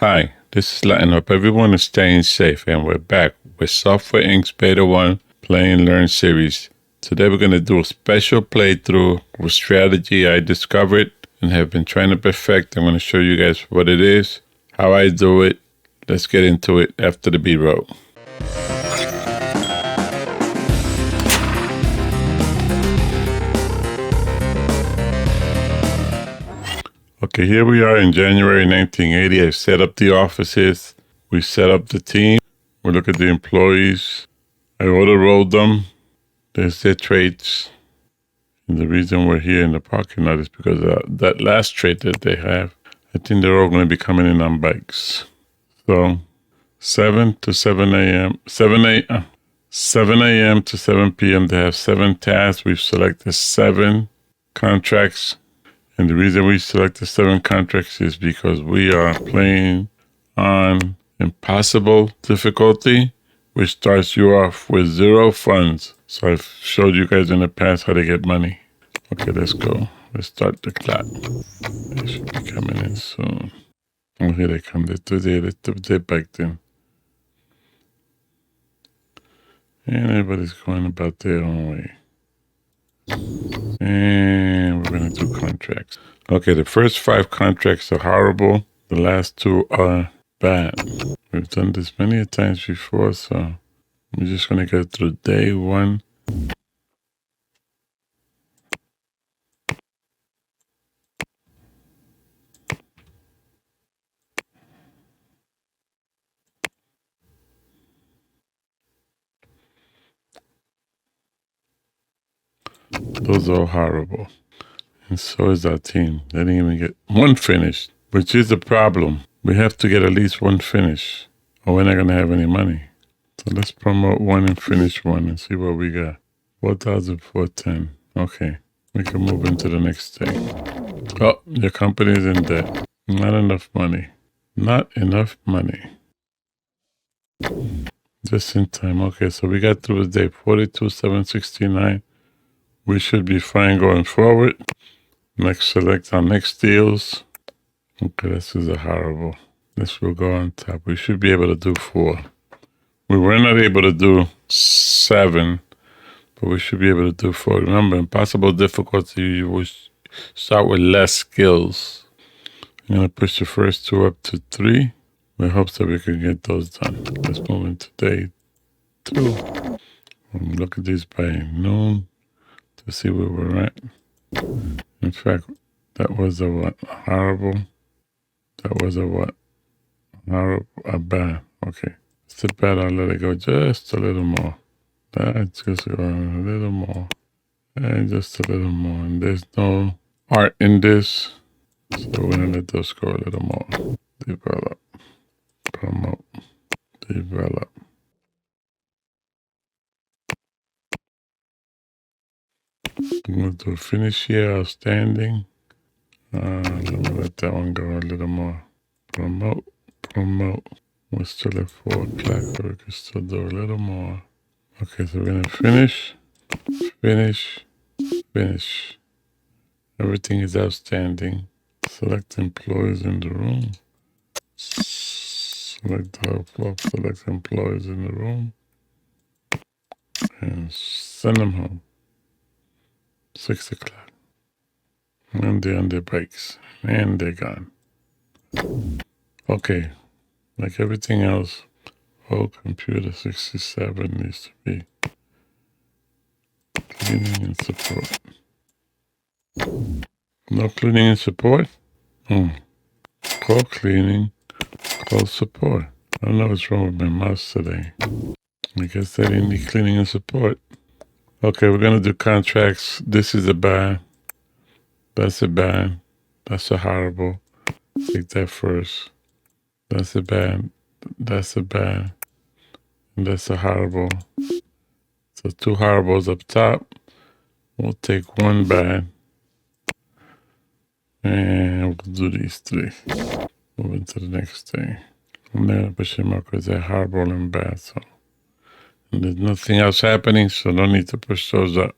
Hi, this is LatN. Hope everyone is staying safe, and we're back with Software Inc.'s Beta-1 Play and Learn series. Today we're going to do a special playthrough with strategy I discovered and have been trying to perfect. I'm going to show you guys what it is, how I do it. Let's get into it after the B-roll. Okay, here we are in January 1980. I've set up the offices. We set up the team. We look at the employees. I auto-rolled them. There's their traits. And the reason we're here in the parking lot is because that last trait that they have, I think they're all going to be coming in on bikes. So 7 to 7 a.m., 7 a.m. to 7 p.m. They have 7 tasks. We've selected 7 contracts. And the reason we selected 7 contracts is because we are playing on impossible difficulty, which starts you off with 0 funds. So I've showed you guys in the past how to get money. Okay, let's go. Let's start the clock. They should be coming in soon. Oh, here they come. They're backed in. And everybody's going about their own way. And we're going to do contracts. Okay, the first 5 contracts are horrible. The last 2 are bad. We've done this many times before, so we're just going to go through day 1. Those are horrible. And so is our team. They didn't even get 1 finish, which is a problem. We have to get at least 1 finish, or we're not going to have any money. So let's promote 1 and finish 1 and see what we got. 4,410. Okay, we can move into the next thing. Oh, your company's in debt. Not enough money. Not enough money. Just in time. Okay, so we got through the day. 42,769. We should be fine going forward. Next, select our next deals. Okay, this is a horrible. This will go on top. We should be able to do 4. We were not able to do 7, but we should be able to do 4. Remember, impossible difficulty, you will start with less skills. I'm going to push the first 2 up to 3 with hopes that we can get those done. Let's move into day 2. Look at these by noon to see where we're at. In fact, that was a what? Horrible. That was a what? Horrible. A bad. Okay. It's a bad. I'll let it go just a little more. That's just a little more. And just a little more. And there's no art in this. So we're going to let those go a little more. Develop. Promote. Develop. I'm going to do finish here. Outstanding. Let me let that one go a little more. Promote. Promote. We're still at 4 o'clock, so we can still do a little more. Okay, so we're going to finish. Finish. Finish. Everything is outstanding. Select employees in the room. Select the whole floor. Select employees in the room. And send them home. 6 o'clock. And they're on their bikes. And they're gone. Okay. Like everything else, whole computer 67 needs to be cleaning and support. No cleaning and support? Call cleaning, call support. I don't know what's wrong with my mouse today. I guess they didn't need cleaning and support. Okay, we're going to do contracts. This is a bad. That's a bad. That's a horrible. Take that first. That's a bad. That's a bad. And that's a horrible. So 2 horribles up top. We'll take 1 bad. And we'll do these 3. Move into the next thing. I'm going to push them up because they're horrible and bad. So and there's nothing else happening, so no need to push those up.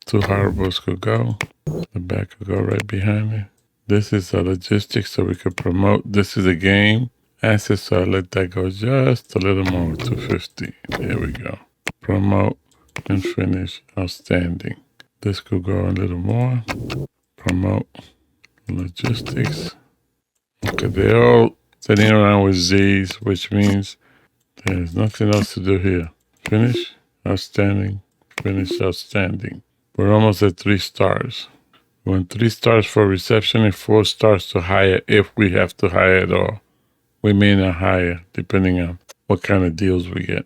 2 horribles could go. The back could go right behind it. This is a logistics, so we could promote. This is a game. assets, so I let that go just a little more, 250. There we go. Promote and finish. Outstanding. This could go a little more. Promote. Logistics. Okay, they're all sitting around with Z's, which means there's nothing else to do here. Finish. Outstanding. Finish. Outstanding. We're almost at 3 stars. We want 3 stars for reception and 4 stars to hire if we have to hire at all. We may not hire depending on what kind of deals we get.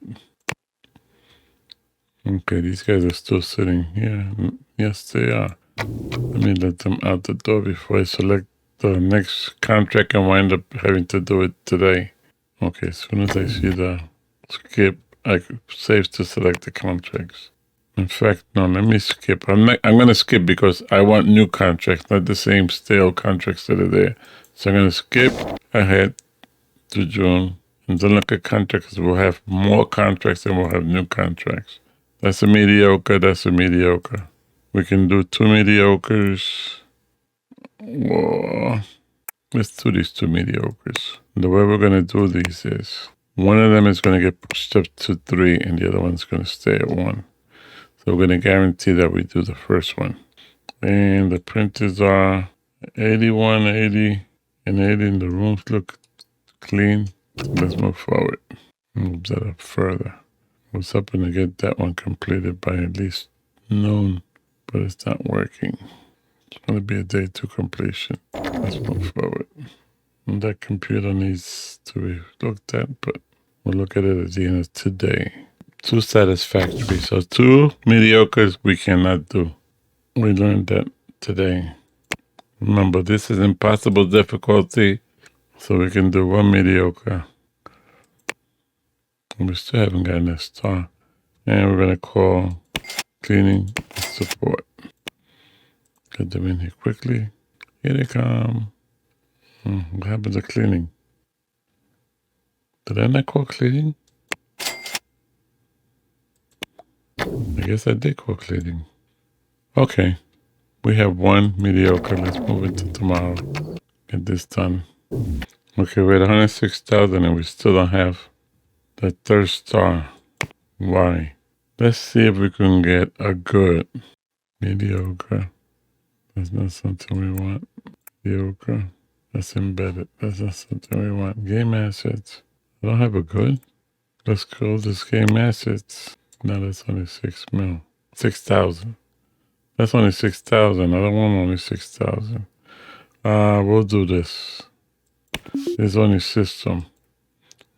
Okay, these guys are still sitting here. Yes, they are. Let me let them out the door before I select the next contract and wind up having to do it today. Okay, as soon as I see the skip, I save to select the contracts. In fact, no, let me skip. I'm going to skip because I want new contracts, not the same stale contracts that are there. So I'm going to skip ahead to June and then look at contracts. We'll have more contracts and we'll have new contracts. That's a mediocre. That's a mediocre. We can do 2 mediocres. Whoa. Let's do these 2 mediocres. The way we're going to do these is one of them is going to get pushed up to 3 and the other one's going to stay at 1. So we're going to guarantee that we do the first one. And the printers are 81, 80, and 80. And the rooms look clean. So let's move forward. Move that up further. I was hoping to get that one completed by at least noon, but it's not working. It's going to be a day to completion. Let's move forward. And that computer needs to be looked at, but we'll look at it at the end of today. 2 satisfactory. So 2 mediocres we cannot do. We learned that today. Remember, this is impossible difficulty, so we can do 1 mediocre. We still haven't gotten a star. And we're going to call cleaning support. Get them in here quickly. Here they come. What happened to cleaning? Did I not call cleaning? I guess I did call cleaning. Okay. We have 1 mediocre. Let's move into tomorrow. Get this done. Okay, we're at 106,000 and we still don't have the 3rd star. Why? Let's see if we can get a good mediocre. That's not something we want. Mediocre. That's embedded. That's not something we want. Game assets. I don't have a good. Let's call this game assets. No, that's only 6 mil. 6,000. That's only 6,000. I don't want only 6,000. We'll do this. There's only system.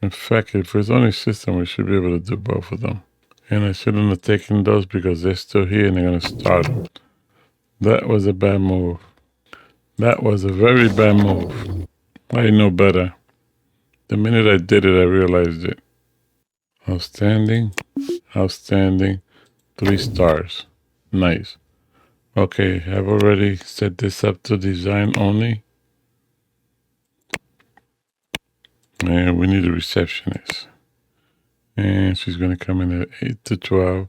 In fact, if there's only system, we should be able to do both of them. And I shouldn't have taken those because they're still here and they're going to start them. That was a bad move. That was a very bad move. I know better. The minute I did it, I realized it. Outstanding. Outstanding. 3 stars. Nice. Okay, I've already set this up to design only. And we need a receptionist. And she's going to come in at 8 to 12.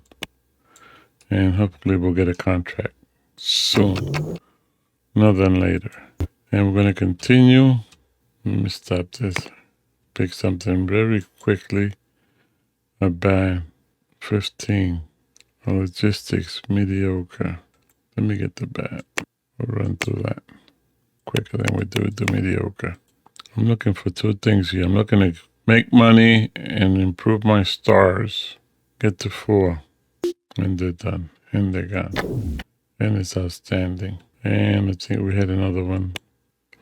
And hopefully we'll get a contract soon. No, then later. And we're going to continue. Let me stop this. Pick something very quickly. A band. 15. A logistics mediocre. Let me get the band. We'll run through that quicker than we do the mediocre. I'm looking for 2 things here. I'm looking to make money and improve my stars. Get to 4. And they're done. And they're gone. And it's outstanding. And I think we had another one.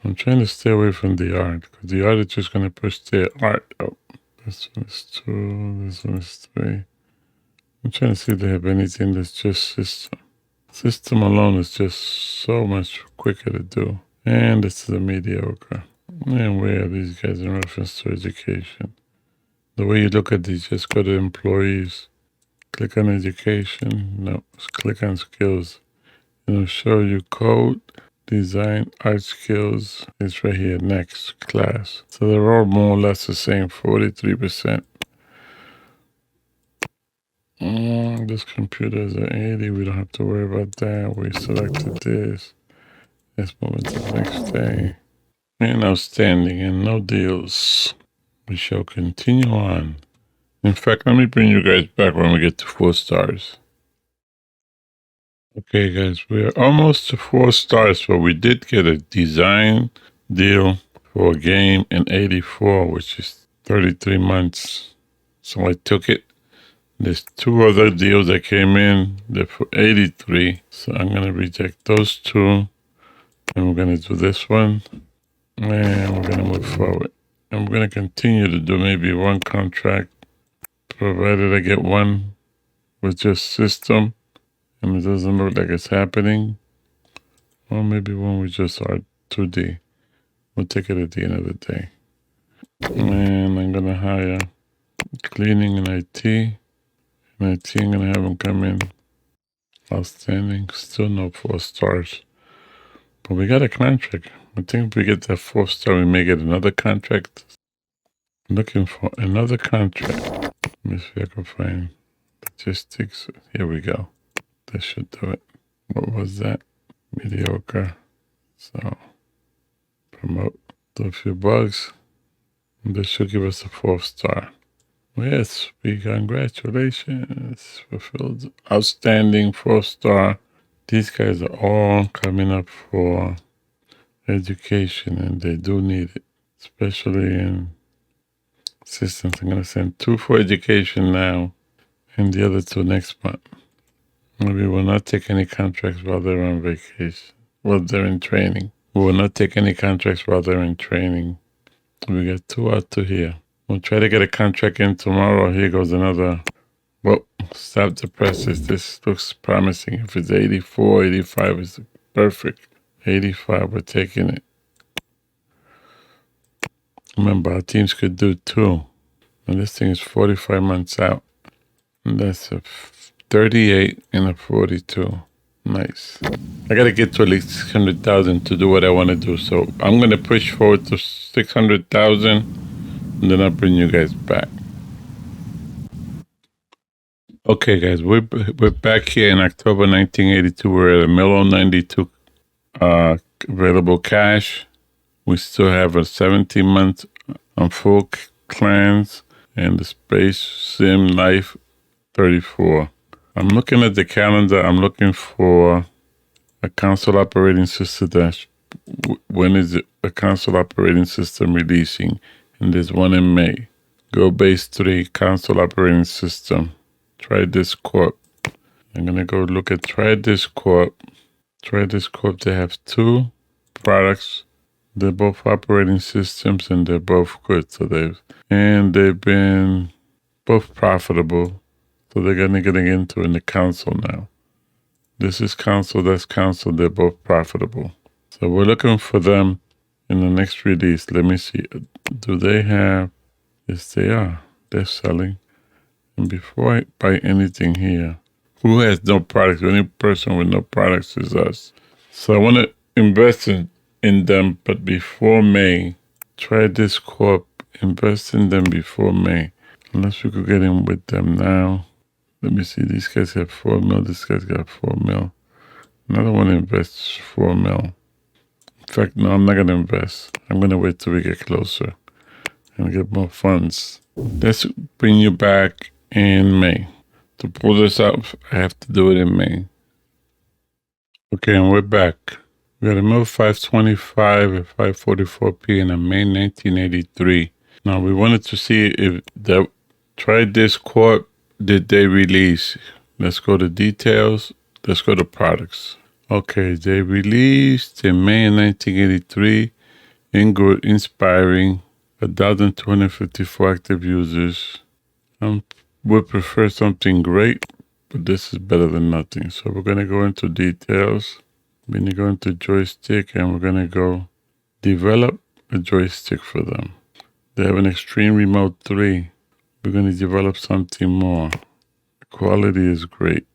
I'm trying to stay away from the art, because the art is just going to push the art up. This one is 2, this one is 3. I'm trying to see if they have anything that's just system. System alone is just so much quicker to do. And this is a mediocre. And where are these guys in reference to education? The way you look at these, just go to employees. Click on education. No, click on skills. It'll show you code, design, art skills. It's right here, next class. So they're all more or less the same, 43%. This computer is at 80. We don't have to worry about that. We selected this. Let's move into the next day. And outstanding and no deals. We shall continue on. In fact, let me bring you guys back when we get to 4 stars. Okay, guys, we're almost to 4 stars, but we did get a design deal for a game in 84, which is 33 months. So I took it. There's 2 other deals that came in. They're for 83. So I'm going to reject those 2. And we're going to do this one. And we're going to move forward. And we're going to continue to do maybe 1 contract, provided I get 1 with just system. And it doesn't look like it's happening. Or maybe 1 with just R2D. We'll take it at the end of the day. And I'm going to hire cleaning and IT. And IT, I'm going to have them come in. Outstanding. Still no 4 stars. But we got a contract. I think if we get that 4th star, we may get another contract. Looking for another contract. Let me see if I can find logistics. Here we go. This should do it. What was that? Mediocre. So, promote. Do a few bugs. And this should give us a 4th star. Yes, congratulations. Fulfilled. Outstanding 4th star. These guys are all coming up for education, and they do need it, especially in systems. I'm going to send 2 for education now and the other 2 next month. We will not take any contracts while they're on vacation, while they're in training. We will not take any contracts while they're in training. We got 2 out to here. We'll try to get a contract in tomorrow. Here goes another. Well, stop the presses. This looks promising. If it's 84, 85 is perfect. 85, we're taking it. Remember, our teams could do 2. And this thing is 45 months out. And that's a 38 and a 42. Nice. I got to get to at least 600,000 to do what I want to do. So I'm going to push forward to 600,000. And then I'll bring you guys back. Okay, guys, we're back here in October 1982. We're at a $1,092 available cash. We still have a 17 months on full clans and the Space Sim Life 34. I'm looking at the calendar. I'm looking for a console operating system. When is a console operating system releasing? And there's one in May. Go Base 3 console operating system. Try this corp. I'm going to go look at Try This Corp. Try This Corp. They have 2 products. They're both operating systems and they're both good. So they've been both profitable. So they're going to get into in the console now. This is console, that's console. They're both profitable. So we're looking for them in the next release. Let me see. Do they have? Yes, they are. They're selling. And before I buy anything here, who has no products? The only person with no products is us. So I want to invest in them, but before May. Try this corp. Invest in them before May. Unless we could get in with them now. Let me see. These guys have 4 mil. This guy's got 4 mil. Another one invests 4 mil. In fact, no, I'm not going to invest. I'm going to wait till we get closer and get more funds. Let's bring you back in May. To pull this out, I have to do it in May. Okay, and we're back. We got a mill 525 at 5:44 p.m. in May 1983. Now, we wanted to see if that Try This Corp, did they release? Let's go to details. Let's go to products. Okay, they released in May 1983. Good, inspiring, 1,254 active users. Would prefer something great, but this is better than nothing. So we're going to go into details. We're going to go into joystick and we're going to go develop a joystick for them. They have an Extreme Remote 3. We're going to develop something more. The quality is great.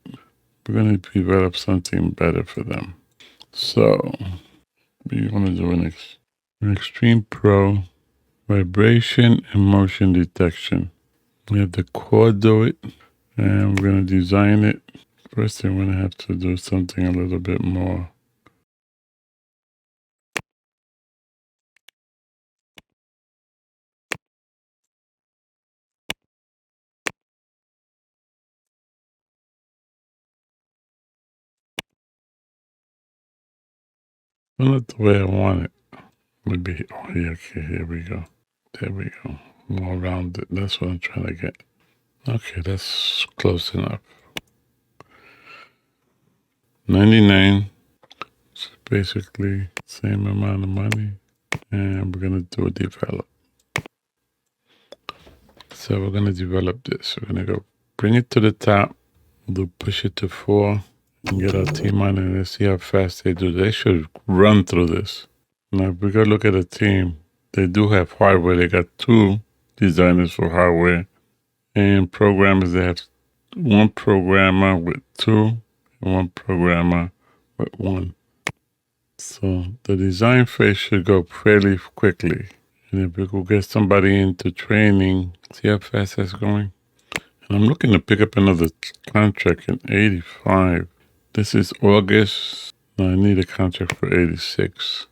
We're going to develop something better for them. So we want to do an Extreme Pro vibration and motion detection. We have the core do it, and we're going to design it. First thing, we're going to have to do something a little bit more. not the way I want it. Maybe, oh, yeah, okay, here we go. There we go. More rounded. That's what I'm trying to get. Okay, that's close enough. 99. It's basically same amount of money. And we're going to do a develop. So we're going to develop this. We're going to go bring it to the top. We'll push it to 4 and get our team on it. And let's see how fast they do. They should run through this. Now, if we go look at a team, they do have hardware. They got 2 designers for hardware. And programmers, they have 1 programmer with 2 and 1 programmer with 1. So the design phase should go fairly quickly. And if we could get somebody into training, see how fast that's going? And I'm looking to pick up another contract in 85. This is August. No, I need a contract for 86.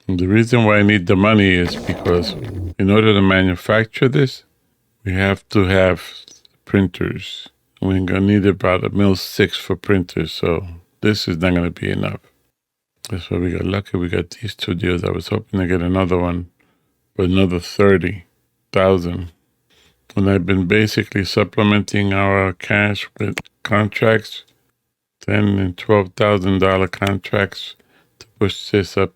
And the reason why I need the money is because in order to manufacture this, we have to have printers. We're going to need about $1.6 million for printers. So this is not going to be enough. That's why we got lucky. We got these 2 deals. I was hoping to get another one, but another 30,000. And I've been basically supplementing our cash with contracts, $10,000 and $12,000 contracts to push this up.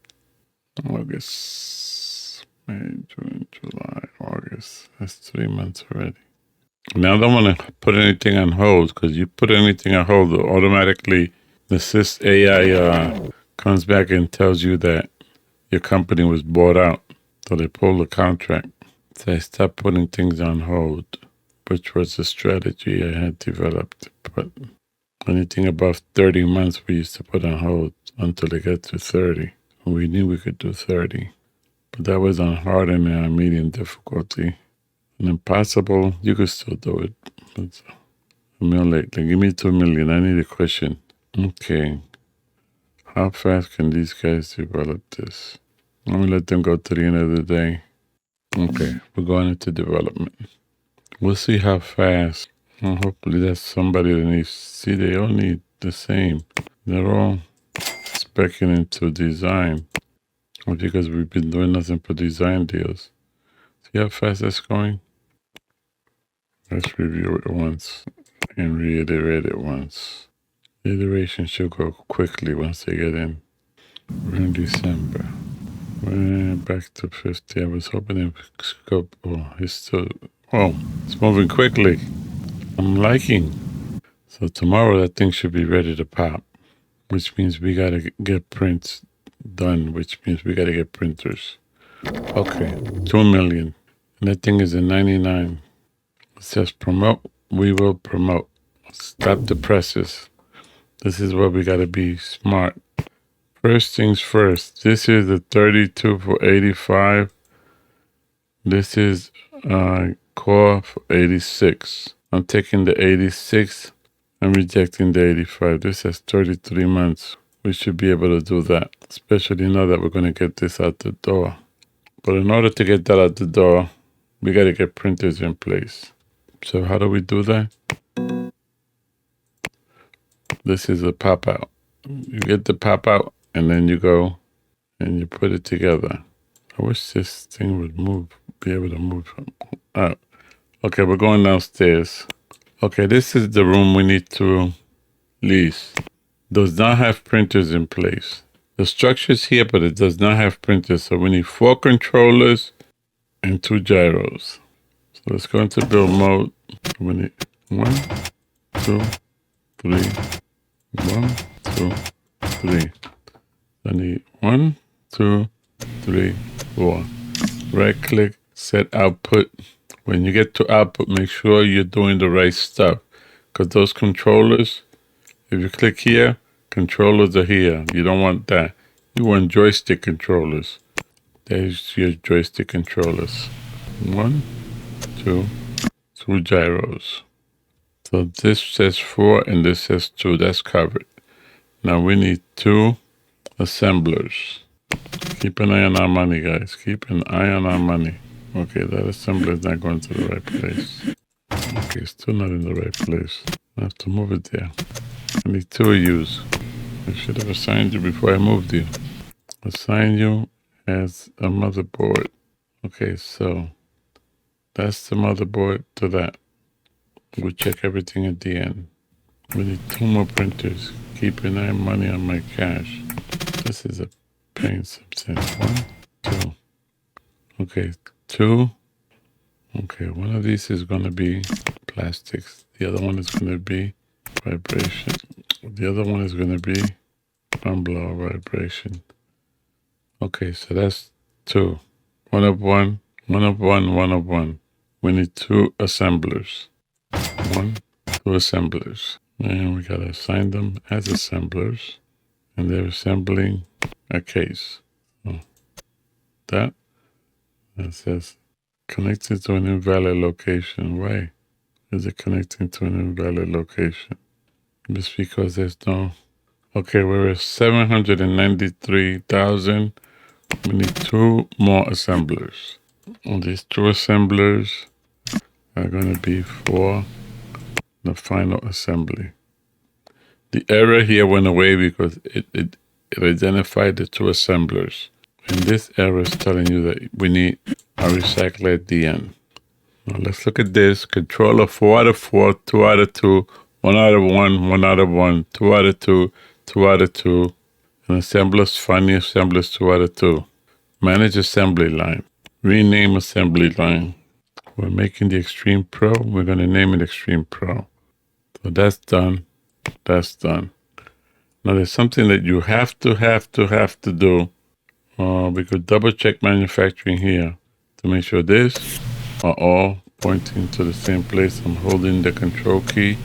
August, May, June, July, August. That's 3 months already. Now I don't want to put anything on hold, because you put anything on hold, automatically the Assist AI comes back and tells you that your company was bought out. So they pull the contract. So I stopped putting things on hold, which was a strategy I had developed. But anything above 30 months, we used to put on hold until it got to 30. We knew we could do 30. But that was on hard and medium difficulty. And impossible, you could still do it. But $1 million lately. Give me $2 million. I need a cushion. Okay. How fast can these guys develop this? Let me let them go to the end of the day. Okay, we're going into development. We'll see how fast. Well, hopefully that's somebody that needs. See, they all need the same. They're all speccing into design. Because we've been doing nothing but design deals. See how fast that's going? Let's review it once and reiterate it once. The iteration should go quickly once they get in. We're in December. We're back to 50. I was hoping it would scope. Oh, it's still. Oh, it's moving quickly. I'm liking. So tomorrow that thing should be ready to pop, which means we got to get prints done, which means we got to get printers. Okay, 2 million. And that thing is a 99. It says promote. We will promote. Stop the presses. This is where we got to be smart. First things first. This is the 32 for 85. This is core for 86. I'm taking the 86. I'm rejecting the 85. This has 33 months. We should be able to do that, especially now that we're going to get this out the door. But in order to get that out the door, we got to get printers in place. So how do we do that? This is a pop out. You get the pop out and then you go and you put it together. I wish this thing would move, be able to move out. Okay, we're going downstairs. Okay, this is the room we need to lease. Does not have printers in place. The structure's here, but it does not have printers. So we need 4 controllers and 2 gyros. So let's go into build mode. We need 1, 2, 3. 1, 2, 3. I need 1, 2, 3, 4. Right click, set output. When you get to output, make sure you're doing the right stuff. Because those controllers, if you click here, controllers are here. You don't want that. You want joystick controllers. There's your joystick controllers. 1, 2, 2 gyros. So this says 4 and this says 2. That's covered. Now we need 2 assemblers. Keep an eye on our money, guys. Keep an eye on our money. Okay, that assembler is not going to the right place. Okay, still not in the right place. I have to move it there. I need 2 of yous. I should have assigned you before I moved you. assign you as a motherboard. Okay, so that's the motherboard to that. We'll check everything at the end. We need 2 more printers. Keeping that money on my cash. This is a pain substance. 1, 2. Okay, 2. Okay, one of these is going to be plastics. The other one is going to be vibration. The other one is going to be blow vibration. Okay, so that's 2. 1 of 1, 1 of 1, 1 of 1. We need 2 assemblers. 1, 2 assemblers. And we got to assign them as assemblers. And they're assembling a case. So that says connected to an invalid location. Why is it connecting to an invalid location? Just because there's no... Okay, we're at 793,000. We need 2 more assemblers. And these 2 assemblers are going to be for the final assembly. The error here went away because it identified the 2 assemblers. And this error is telling you that we need a recycler at the end. Now let's look at this. Controller 4 out of 4, 2 out of 2, 1 out of 1, 1 out of 1, 2 out of 2, 2 out of 2. And assemblers, finding assemblers 2 out of 2. Manage assembly line. Rename assembly line. We're making the Extreme Pro. We're going to name it Extreme Pro. So that's done. That's done. Now there's something that you have to do. We could double check manufacturing here to make sure this are all pointing to the same place. I'm holding the control key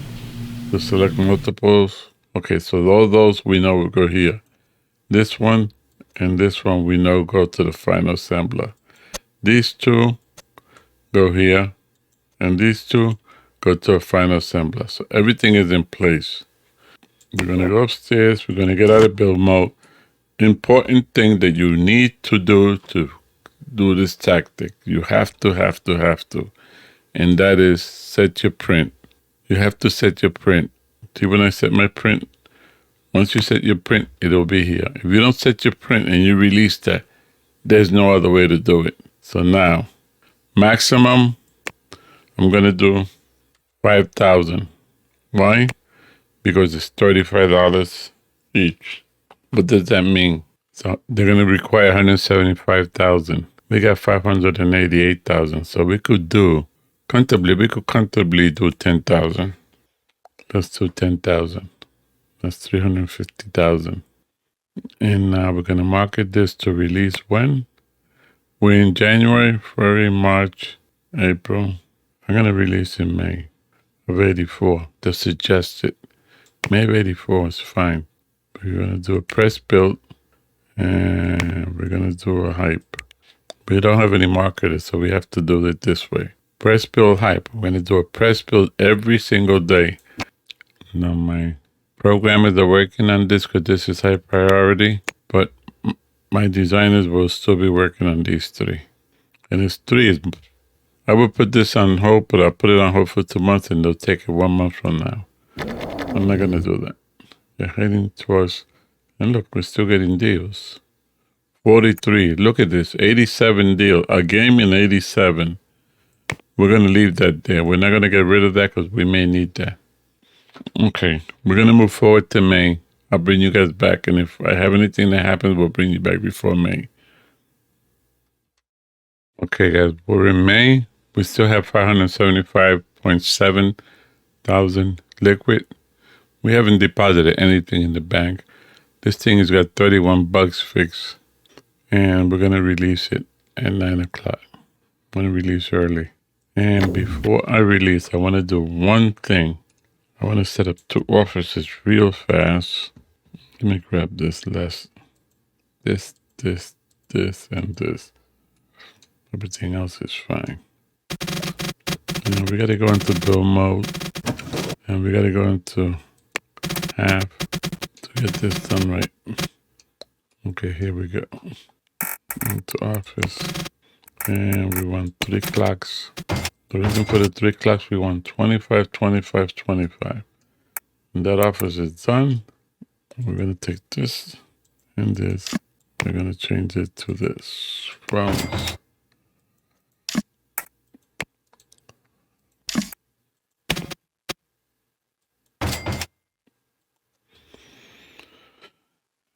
to select multiples. Okay, so all those we know will go here. This one and this one we know go to the final assembler. These 2 go here, and these 2 go to a final assembler. So everything is in place. We're going to go upstairs. We're going to get out of build mode. Important thing that you need to do this tactic. You have to. And that is set your print. You have to set your print. See, when I set my print, once you set your print, it'll be here. If you don't set your print and you release that, there's no other way to do it. So now, maximum, I'm going to do 5,000. Why? Because it's $35 each. What does that mean? So they're going to require 175,000. We got 588,000. So we could comfortably do 10,000. Let's do 10,000. That's 350,000. And now we're going to market this to release when? We're in January, February, March, April. I'm going to release in May of 84. The suggested. May of 84 is fine. We're going to do a press build, and we're going to do a hype. We don't have any marketers, so we have to do it this way. Press build hype. We're going to do a press build every single day. Now my programmers are working on this because this is high priority, but my designers will still be working on these 3. And it's 3. I would put this on hold, but I'll put it on hold for 2 months, and they'll take it 1 month from now. I'm not going to do that. They're heading towards, and look, we're still getting deals. 43, look at this, 87 deal, a game in 87. We're going to leave that there. We're not going to get rid of that because we may need that. Okay, we're going to move forward to May. I'll bring you guys back, and if I have anything that happens, we'll bring you back before May. Okay, guys, we're in May. We still have 575.7 thousand liquid. We haven't deposited anything in the bank. This thing has got 31 bugs fixed, and we're going to release it at 9 o'clock. I'm going to release early. And before I release, I want to do one thing. I want to set up 2 offices real fast. Let me grab this list. This, and this. Everything else is fine. Now we got to go into build mode, and we got to go into half to get this done right. Okay, here we go. Into office, and we want 3 clocks. The reason for the 3 clocks, we want 25, 25, 25. And that office is done. We're going to take this and this. We're going to change it to this. Browns.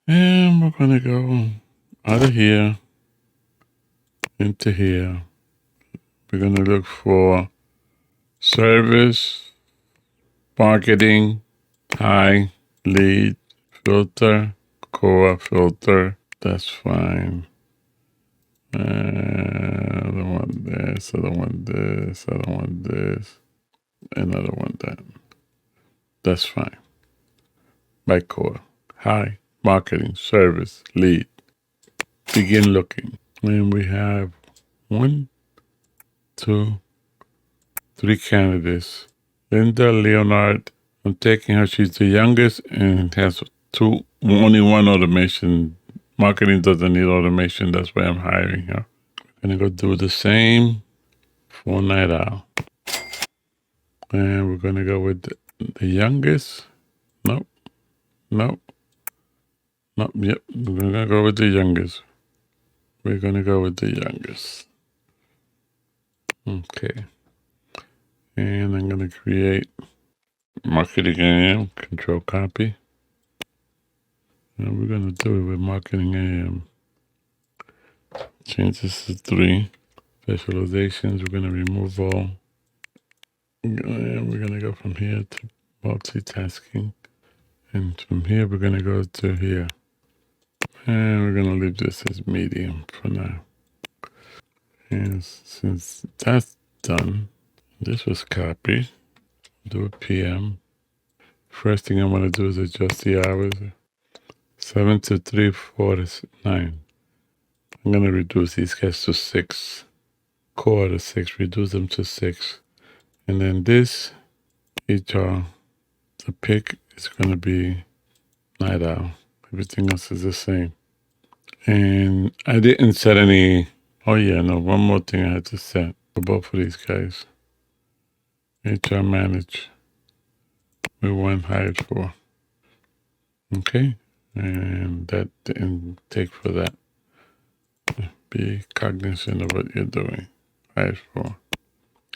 And we're going to go out of here into here. We're going to look for service, marketing, high, lead, filter, core filter. That's fine. I don't want this. I don't want this. I don't want this. And I don't want that. That's fine. By core, high, marketing, service, lead. Begin looking. And we have 1, 2, 3 candidates. Linda Leonard. I'm taking her. She's the youngest and has only one automation. Marketing doesn't need automation. That's why I'm hiring her. I'm going to go do the same for Night Owl. And we're going to go with the youngest. Nope. Nope. Nope. Yep. We're going to go with the youngest. We're going to go with the youngest. Okay. And I'm going to create marketing AM, control copy. And we're going to do it with marketing AM. Change this to 3. Specializations, we're going to remove all. And we're going to go from here to multitasking. And from here, we're going to go to here. And we're going to leave this as medium for now. And since that's done, this was copied. Do a PM. First thing I want to do is adjust the hours. 7 to 3, 4 to 9. I'm going to reduce these guys to 6. Core to 6. Reduce them to 6. And then this HR, the pick is going to be Night Owl. Everything else is the same. And I didn't set any. Oh, yeah, no. One more thing I had to set for both of these guys. HR manage. We want hired for. Okay. And that didn't take for that. Be cognizant of what you're doing. Hired for.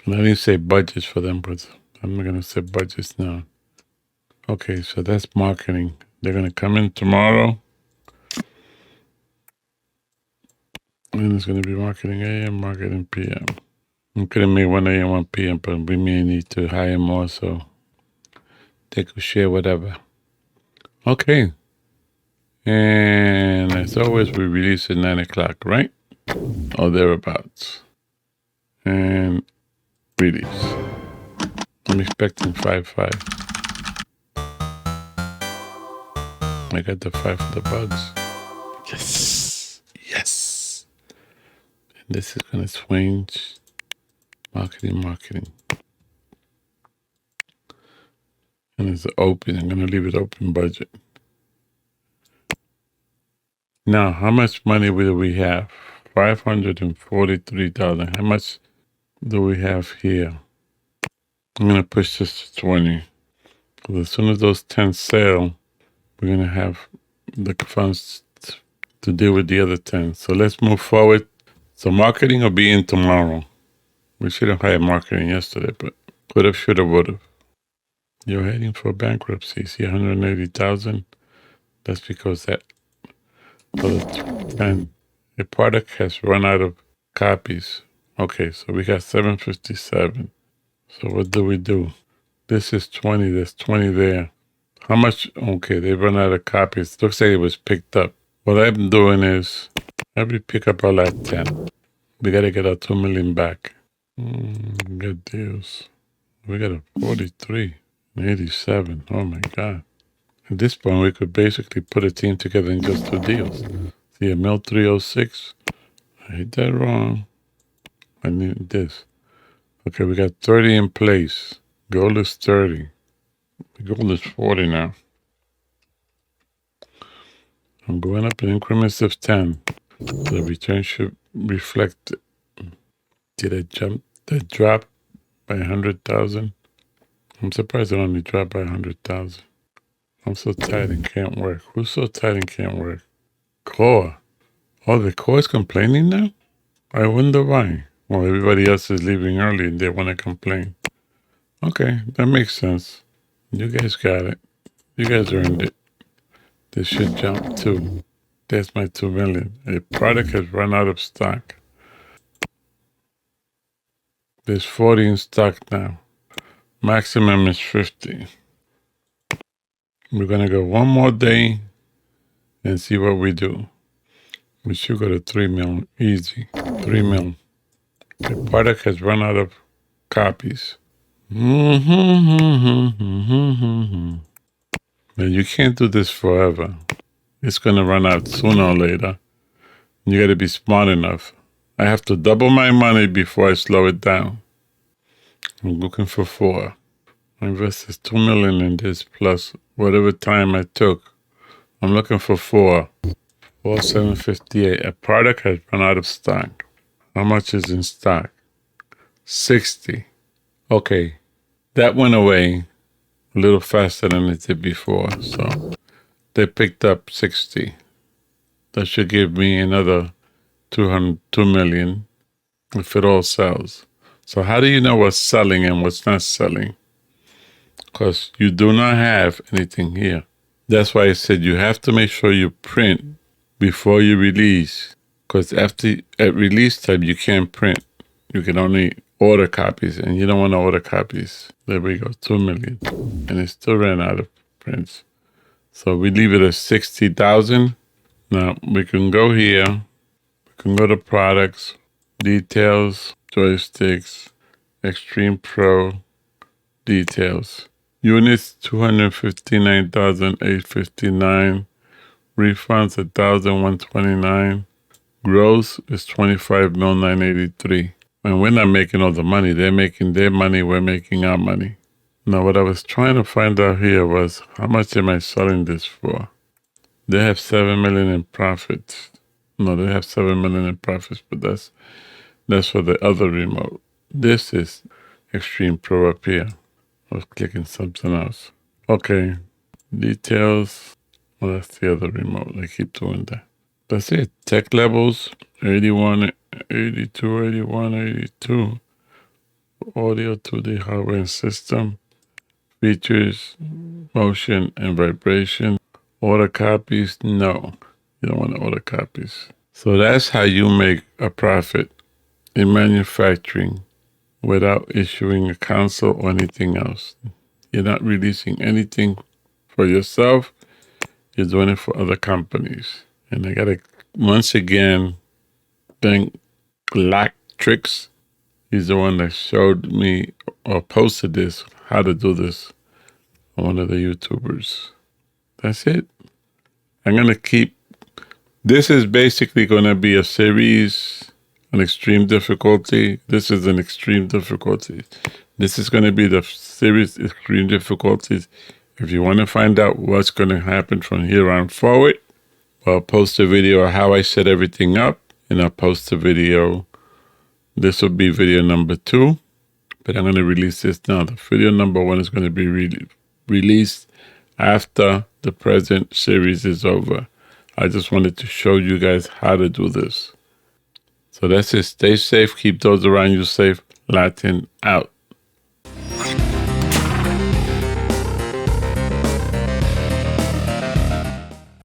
And I didn't say budgets for them, but I'm going to say budgets now. Okay, so that's marketing. They're going to come in tomorrow. And it's going to be marketing AM, marketing PM. I'm going to make 1 AM, 1 PM, but we may need to hire more, so they could share whatever. Okay. And as always, we release at 9 o'clock, right? Or thereabouts. And release. I'm expecting 5.5. I got the 5 for the bugs. Yes. Yes. And this is going to swing. Marketing. And it's open. I'm going to leave it open budget. Now, how much money do we have? 543,000. How much do we have here? I'm going to push this to 20. Because as soon as those 10 sell, we're going to have the funds to deal with the other 10. So let's move forward. So marketing will be in tomorrow. We should have hired marketing yesterday, but could have, should have, would have. You're heading for bankruptcy. See 180,000. That's because that and the product has run out of copies. Okay, so we got 757. So what do? This is 20. There's 20 there. How much? Okay, they run out of copies. Looks like it was picked up. What I'm doing is every pick up our last 10. We got to get our 2 million back. Good deals. We got a 43, 87. Oh my God. At this point, we could basically put a team together and just do deals. See, a mill 306. I hit that wrong. I need this. Okay, we got 30 in place. Gold is 30. Gold is 40 now. I'm going up in increments of 10. The return should reflect. Did it jump? Did it drop by 100,000? I'm surprised it only dropped by 100,000. I'm so tired and can't work. Who's so tired and can't work? Core. Oh, the core is complaining now? I wonder why. Well, everybody else is leaving early and they want to complain. Okay, that makes sense. You guys got it. You guys earned it. This should jump too. That's my 2 million. A product has run out of stock. There's 40 in stock now. Maximum is 50. We're gonna go one more day and see what we do. We should go to 3 mil. Easy. 3 mil. The product has run out of copies. And you can't do this forever. It's gonna run out sooner or later. You gotta be smart enough. I have to double my money before I slow it down. I'm looking for 4. I invested 2 million in this plus whatever time I took. I'm looking for 4. 4758. A product has run out of stock. How much is in stock? 60. Okay. That went away a little faster than it did before. So they picked up 60. That should give me another 2 million if it all sells. So how do you know what's selling and what's not selling? Because you do not have anything here. That's why I said you have to make sure you print before you release. Because at release time, you can't print. You can only order copies, and you don't want to order copies. There we go, 2 million. And it still ran out of prints. So we leave it at 60,000. Now we can go here. We can go to products, details, joysticks, Extreme Pro, details. Units 259,859. Refunds 1,129. Gross is 25,983. And we're not making all the money. They're making their money. We're making our money. Now, what I was trying to find out here was how much am I selling this for? They have 7 million in profits. No, they have 7 million in profits, but that's for the other remote. This is Extreme Pro up here. I was clicking something else. Okay, details. Well, that's the other remote. I keep doing that. That's it. Tech levels, 81, 82, 81, 82. Audio 2D hardware and system. Features, motion and vibration. Order copies, no. You don't want to order copies. So that's how you make a profit in manufacturing without issuing a console or anything else. You're not releasing anything for yourself. You're doing it for other companies. And I got to, once again, thank LatN'Strategy. He's the one that showed me or posted this, how to do this on one of the YouTubers. That's it. I'm going to keep, this is basically going to be a series, an extreme difficulty. This is an extreme difficulty. This is going to be the series extreme difficulties. If you want to find out what's going to happen from here on forward, I'll post a video of how I set everything up, and I'll post a video. This will be video number 2, but I'm going to release this now. The video number 1 is going to be released after the present series is over. I just wanted to show you guys how to do this. So that's it. Stay safe. Keep those around you safe. Latin out.